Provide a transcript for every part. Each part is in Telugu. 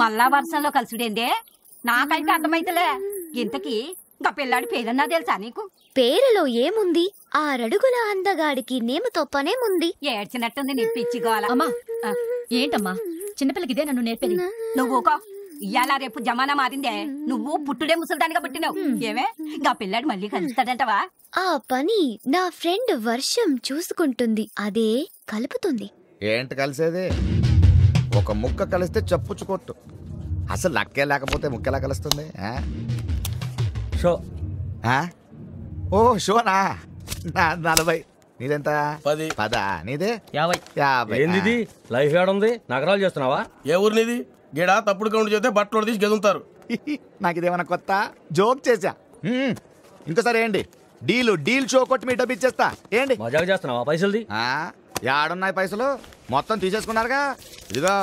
మళ్ళా వర్షంలో కలుసుడేందే నాకైతే అర్థమైతలే. ఇంతకీ ఇంకా పిల్లాడి పేరన్నా తెలుసా నీకు? పేరులో ఏముంది? 6 అడుగుల అందగాడికి నేమతో పనేముంది? ఏడ్చినట్టుంది నీ పిచ్చిగోల. అమ్మా ఏంటమ్మా చిన్నపిల్లకి ఇదే నన్ను నేర్పేది. నువ్వు ఇయ్యాల రేపు జమానా మారిందే. నువ్వు పుట్టుడే ముసలిదానిగా పుట్టినావు. ఏమే ఇంకా పిల్లాడు మళ్ళీ కలుస్తాడంటవా? ఆ పని నా ఫ్రెండ్ వర్షం చూసుకుంటుంది. అదే కలుపుతుంది. ఏంటి కలిసేది? ఒక ముక్క కలిస్తే చప్పుచ్చుకొట్టు. అసలు లక్కే లేకపోతే ముక్కెలా కలుస్తుంది? షో. ఓ షోనా? 40. నీదెంత? 10. 10. నీదే 50. ఏంది లైఫ్ ఏడుంది? నగరాలు చేస్తున్నావా? ఏ ఊరు నీది? గేడా తప్పుడు కౌంట్ చేస్తే బట్టలు తీసి గెదులుతారు. నాకు ఇదేమన్నా కొత్త జోక్ చేశా. ఇంకోసారి ఏంటి డీల్ షో కొట్టి మీ డబ్బు ఇచ్చేస్తా. ఏంటి మజాక్ చేస్తున్నావా? పైసలుది యాడున్నాయి పైసలు? మొత్తం తీసేసుకున్నారుగా. ఇదిగో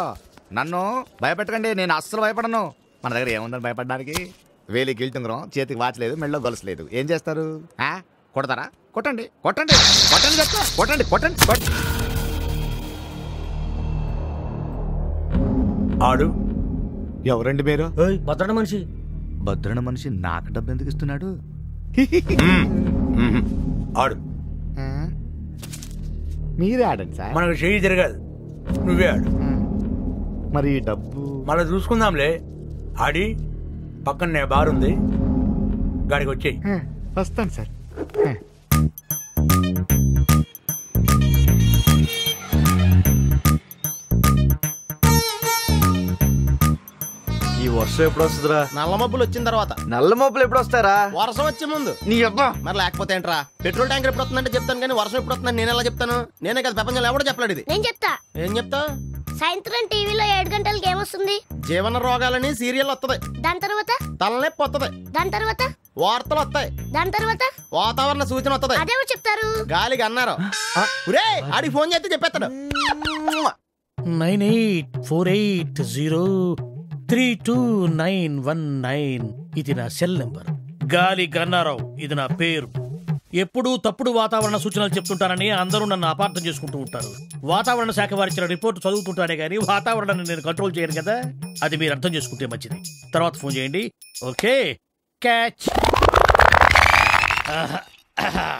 నన్ను భయపెట్టకండి, నేను అస్సలు భయపడను. మన దగ్గర ఏముందని భయపడడానికి? వేలి గిల్టుంగరం, చేతికి వాచ్ లేదు, మెళ్ళో గొలుసు లేదు. ఏం చేస్తారు? కొడతారా? కొట్టండి కొట్టండి కొట్టండి కొట్టండి కొట్టండి కొట్టండి. ఆడు ఎవరండి మీరు? భద్రణ మనిషి. భద్రణ మనిషి నాకు డబ్బు ఎందుకు ఇస్తున్నాడు? ఆడు మీరే ఆడండి సార్. మనకు చెయ్యి తిరగదు, నువ్వే ఆడు. మరి డబ్బు మళ్ళీ చూసుకుందాంలే. ఆడి పక్కనే బార్ ఉంది, గాడికి వచ్చేయి. వస్తాను సార్. ఈ వర్షం ఎప్పుడు వస్తుందిరా? నల్ల మబ్బులు వచ్చిన తర్వాత. నల్ల మబ్బులు ఎప్పుడు వస్తారా? వర్షం వచ్చే ముందు. నీ అబ్బా మరి లేకపోతే ఏంట్రా? పెట్రోల్ ట్యాంకర్ ఎప్పుడు వస్తుందంటే చెప్తాను, కానీ వర్షం ఎప్పుడు వస్తుందని నేను ఎలా చెప్తాను? నేనే కదా ప్రపంచంలో ఎవడో చెప్పలేడు ఇది. నేను చెప్తా. ఏం చెప్తా? సాయంత్రం టీవీలో 7 గంటలకి ఏమొస్తుంది? జీవన రోగాలని సీరియల్ వస్తుంది. దాని తర్వాత తలనొప్పి వస్తుంది. దాని తర్వాత వార్తలు వస్తాయి. దాని తర్వాత వాతావరణ సూచన వస్తుంది. అదేమో చెప్తారు. గాలికి అన్నారు. ఆడికి ఫోన్ చేస్తే చెప్పేస్తాడు. 9848032919 ఇది నా సెల్ నెంబర్. గాలి గన్నారావు ఇది నా పేరు. ఎప్పుడూ తప్పుడు వాతావరణ సూచనలు చెప్తుంటానని అందరూ నన్ను అపార్థం చేసుకుంటూ ఉంటారు. వాతావరణ శాఖ వారిచ్చిన రిపోర్ట్ చదువుతుంటానే గానీ వాతావరణాన్ని నేను కంట్రోల్ చేయను కదా. అది మీరు అర్థం చేసుకుంటే మంచిది. తర్వాత ఫోన్ చేయండి. Okay catch.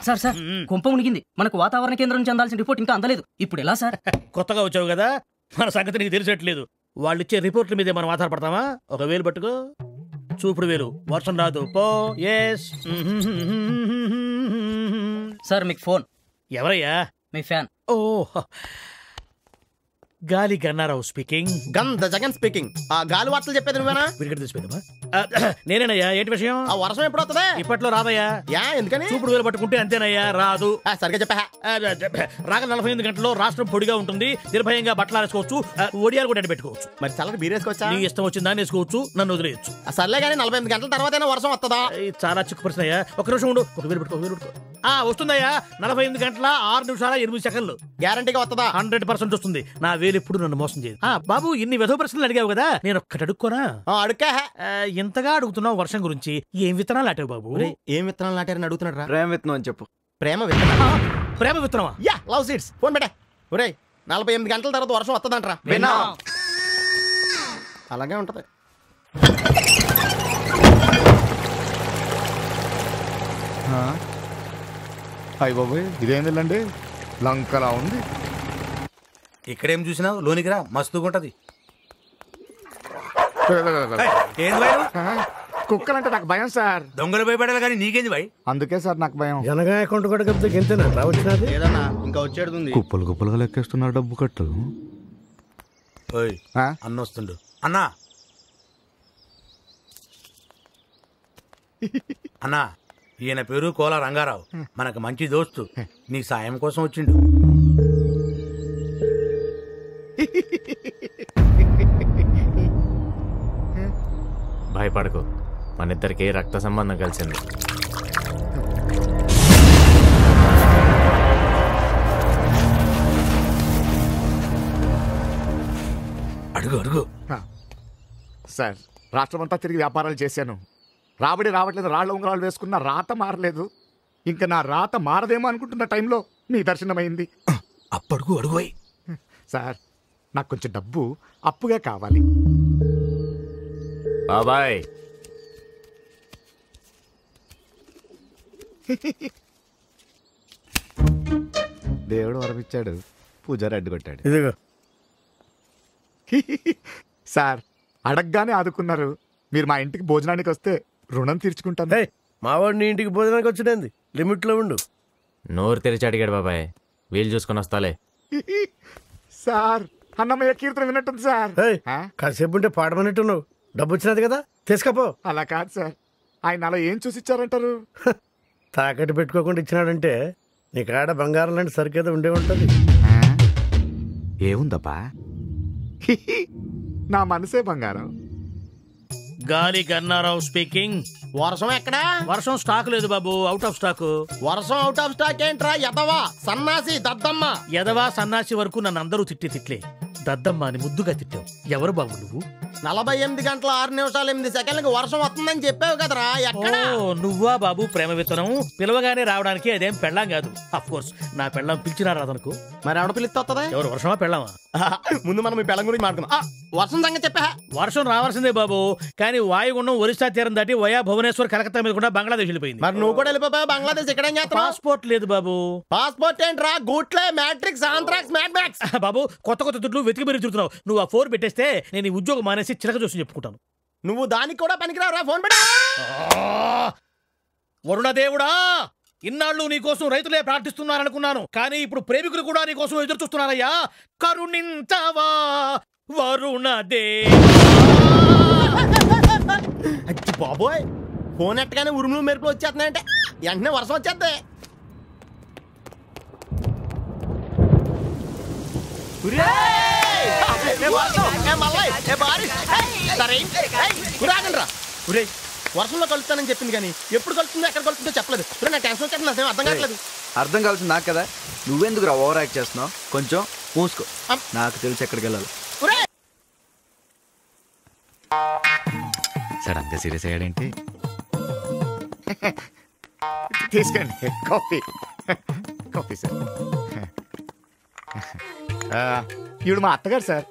సార్ సార్ కుంప మునిగింది. మనకు వాతావరణ కేంద్రం నుంచి అందాల్సిన రిపోర్ట్ ఇంకా అందలేదు. ఇప్పుడు ఎలా సార్? కొత్తగా వచ్చావు కదా, మన సంగతి నీకు తెలిసేట్లేదు. వాళ్ళు ఇచ్చే రిపోర్ట్ల మీదే మనం ఆధారపడతామా? 1,000 పట్టుకో, చూపుడు వేలు. వర్షం రాదు పో. ఎస్ సార్ మీకు ఫోన్. ఎవరయ్యా? మీ ఫ్యాన్. ఓ గాలి గన్నారావు స్పీకింగ్. గంధ జగన్ స్పీకింగ్. ఆ గాలి వార్తలు చెప్పేది నువ్వేనా? విరిగడ తీసిపోయిందమ్మా. నేనేనయ్యా. ఏంటి విషయం? ఆ వర్షం ఎప్పుడు వస్తుంది? ఇప్పట్లో రాదయ్యా. ఎందుకని? చూపుడు వేలు పట్టుకుంటే అంతేనయ్యా, రాదు. సరిగా చెప్పా. రాగ 48 గంటల్లో రాష్ట్రం పొడిగా ఉంటుంది. నిర్భయంగా బట్టలు వేసుకోవచ్చు, ఒడియాలు కూడా పెట్టుకోవచ్చు. మరి చల్లటి బీరేసుకోవచ్చా? నీ ఇష్టం వచ్చింది దాన్ని వేసుకోవచ్చు, నన్ను వదిలేయచ్చు. సర్లే కానీ 48 గంటల తర్వాత వర్షం వస్తుందా? చాలా చిక్కు ప్రశ్న అయ్యా. ఒక నిమిషం ఉండు. 1,000 పెట్టుకో. వస్తుందయ్యా. 48 గంటల 6 నిమిషాల 8 సెకండ్లు. గ్యారంటీగా వస్తుందా? 100% వస్తుంది. నా వేలు ఎప్పుడు నన్ను మోసం చేయదు. బాబు ఇన్ని వెధవ ప్రశ్నలు అడిగావు కదా, నేను ఒక్కటి అడుక్కోనా? అడుక్కా. ఇంతగా అడుగుతున్నావు వర్షం గురించి. ఏం విత్తనాలు నాటావు బాబు? ఏం విత్తనాలు నాటారని అడుగుతున్నాడు రా. ప్రేమ విత్తనం అని చెప్పు. ప్రేమ విత్తనం. ప్రేమ విత్తనమా? Yeah, love seeds. ఫోన్ పెట్టా. ఒరే 48 గంటల తర్వాత వర్షం వస్తుందంటరా. అలాగే ఉంటది. అయ్య బాబోయ్, ఇదేందండి లంకలా ఉంది. ఇక్కడేం చూసినావు? లోనికి రా, మస్తుగుంటది. కుక్కలంటే నాకు భయం సార్. దొంగలు భయపడాలి కానీ నీకేంది భయ్? అందుకే సార్ నాకు భయం. జనగా అకౌంట్ కూడా కప్పితే గెంతేనా వచ్చినది? ఏదన్నా ఇంకా వచ్చేది. కుప్పలు కుప్పలుగా లెక్కేస్తున్నారు డబ్బు కట్టు. అన్న వస్తుండు. అన్నా అన్నా, ఈయన పేరు కోల రంగారావు, మనకు మంచి దోస్తు. నీ సాయం కోసం వచ్చిండు. భయపడకు, మన ఇద్దరికి రక్త సంబంధం కలిసింది. అడుగు అడుగు. సార్, రాష్ట్రమంతా తిరిగి వ్యాపారాలు చేశాను. రాబడి రావట్లేదు. రాళ్ళ ఉంగరాలు వేసుకున్న రాత మారలేదు. ఇంకా నా రాత మారదేమో అనుకుంటున్న టైంలో మీ దర్శనమైంది. అప్పడుగు అడుగు. సార్, నాకు కొంచెం డబ్బు అప్పుగా కావాలి. బాబాయ్ దేవుడు వరమిచ్చాడు, పూజారి అడ్డుకొట్టాడు. ఇదిగో సార్ అడగగానే ఆదుకున్నారు. మీరు మా ఇంటికి భోజనానికి వస్తే రుణం తీర్చుకుంటాను. మావాడు నీ ఇంటికి భోజనానికి వచ్చింది, లిమిట్ లో ఉండు. నోరు తెరిచి అడిగాడు బాబాయ్, వీలు చూసుకొని వస్తాలే. సార్ అన్నమయ్య కీర్తన విన్నట్టుంది సార్. కాసేపు ఉంటే పాడమన్నట్టున్నావు. డబ్బు వచ్చినది కదా, తీసుకపో. అలా కాదు సార్, ఆయన అలా ఏం చూసి ఇచ్చారంటారు? తాకట్టు పెట్టుకోకుండా ఇచ్చినాడంటే నీ కాడ బంగారం లాంటి సరికేదో ఉండే ఉంటది. ఏముందబ్బా? నా మనసే బంగారం. గాలి గన్నారావు స్పీకింగ్. వర్షం ఎక్కడా? వర్షం స్టాక్ లేదు బాబు, అవుట్ ఆఫ్ స్టాక్. వర్షం అవుట్ ఆఫ్ స్టాక్ ఏంట్రా ఎదవా సన్నాసి దద్దమ్మ? ఎదవా సన్నాసి వరకు నన్ను అందరూ తిట్లే. దద్దమ్మ అని ముద్దుగా తిట్టావు. ఎవరు బాబు నువ్వు? 48 గంటల 6 నిమిషాలు 8 సెకండ్లకు వర్షం వస్తుందని చెప్పావు కదరా, ఎక్కడ? నువ్వా బాబు ప్రేమ విత్తనం? పిలవగానే రావడానికి అదేం పెళ్ళాం కాదు. అఫ్ కోర్స్ నా పెళ్ళాం పిలిచినా రాదనుకో. మరి ఎవడ పిలిస్తే వస్తుందా? ఎవరు, వర్షమా పెళ్ళామా? ముందు మనం ఈ పెళ్ళం గురించి మాట్లాడుకుందాం. వర్షం సంగతి చెప్పా. వర్షం రావాల్సిందే బాబు, కానీ వాయుగుండం ఒరిస్సా తీరం దాటి వయా భువనేశ్వర్ కలకత్తా మీద కూడా బంగ్లాదేశ్ వెళ్ళిపోయింది. మరి నువ్వు కూడా వెళ్ళిపోయావు బంగ్లాదేశ్. ఇక్కడ ఏం చేస్తావు? పాస్పోర్ట్ లేదు బాబు. పాస్పోర్ట్ ఏంట్రా? గూట్లే, మ్యాట్రిక్స్, ఆంథ్రాక్స్, మ్యాడ్ మ్యాక్స్. బాబు కొత్త దుడ్లు వెతికి మరీ తిరుగుతున్నావు. నువ్వు ఆ 4 పెట్టేస్తే నేను ఈ ఉద్యోగం మానేసి చిలక చూసి చెప్పుకుంటాను. నువ్వు దానికి కూడా పనికిరావురా, ఫోన్ పెట్టా. వరుణదేవుడా, ఇన్నాళ్ళు నీకోసం రైతులే ప్రార్థిస్తున్నారనుకున్నాను, కానీ ఇప్పుడు ప్రేమికులు కూడా నీకోసం ఎదురు చూస్తున్నారయ్యా. కరుణించవా వరుణదేవా. అచ్చి బాబోయ్, ఫోన్ ఎట్టగానే ఉరుములు మెరుపులు వచ్చేస్తున్నాయంటే వెంటనే వర్షం వచ్చేద్దే. వర్షంలో కలుస్తానని చెప్పింది కానీ ఎప్పుడు కలుస్తుందో ఎక్కడ కలుస్తుందో చెప్పలేదు. నా టెన్షన్ వచ్చేది, నాకేం అర్థం కావట్లేదు. అర్థం కావాల్సింది నాకు కదా, నువ్వెందుకు రా ఓవర్ యాక్ట్ చేస్తున్నావు? కొంచెం మూసుకో, నాకు తెలిసి ఎక్కడికి వెళ్ళాలి. సడన్ గా సీరియస్ అయ్యాడేంటి? తీసుకోండి కాఫీ. Coffee sir. ఈవిడ మా అత్తగారు సార్.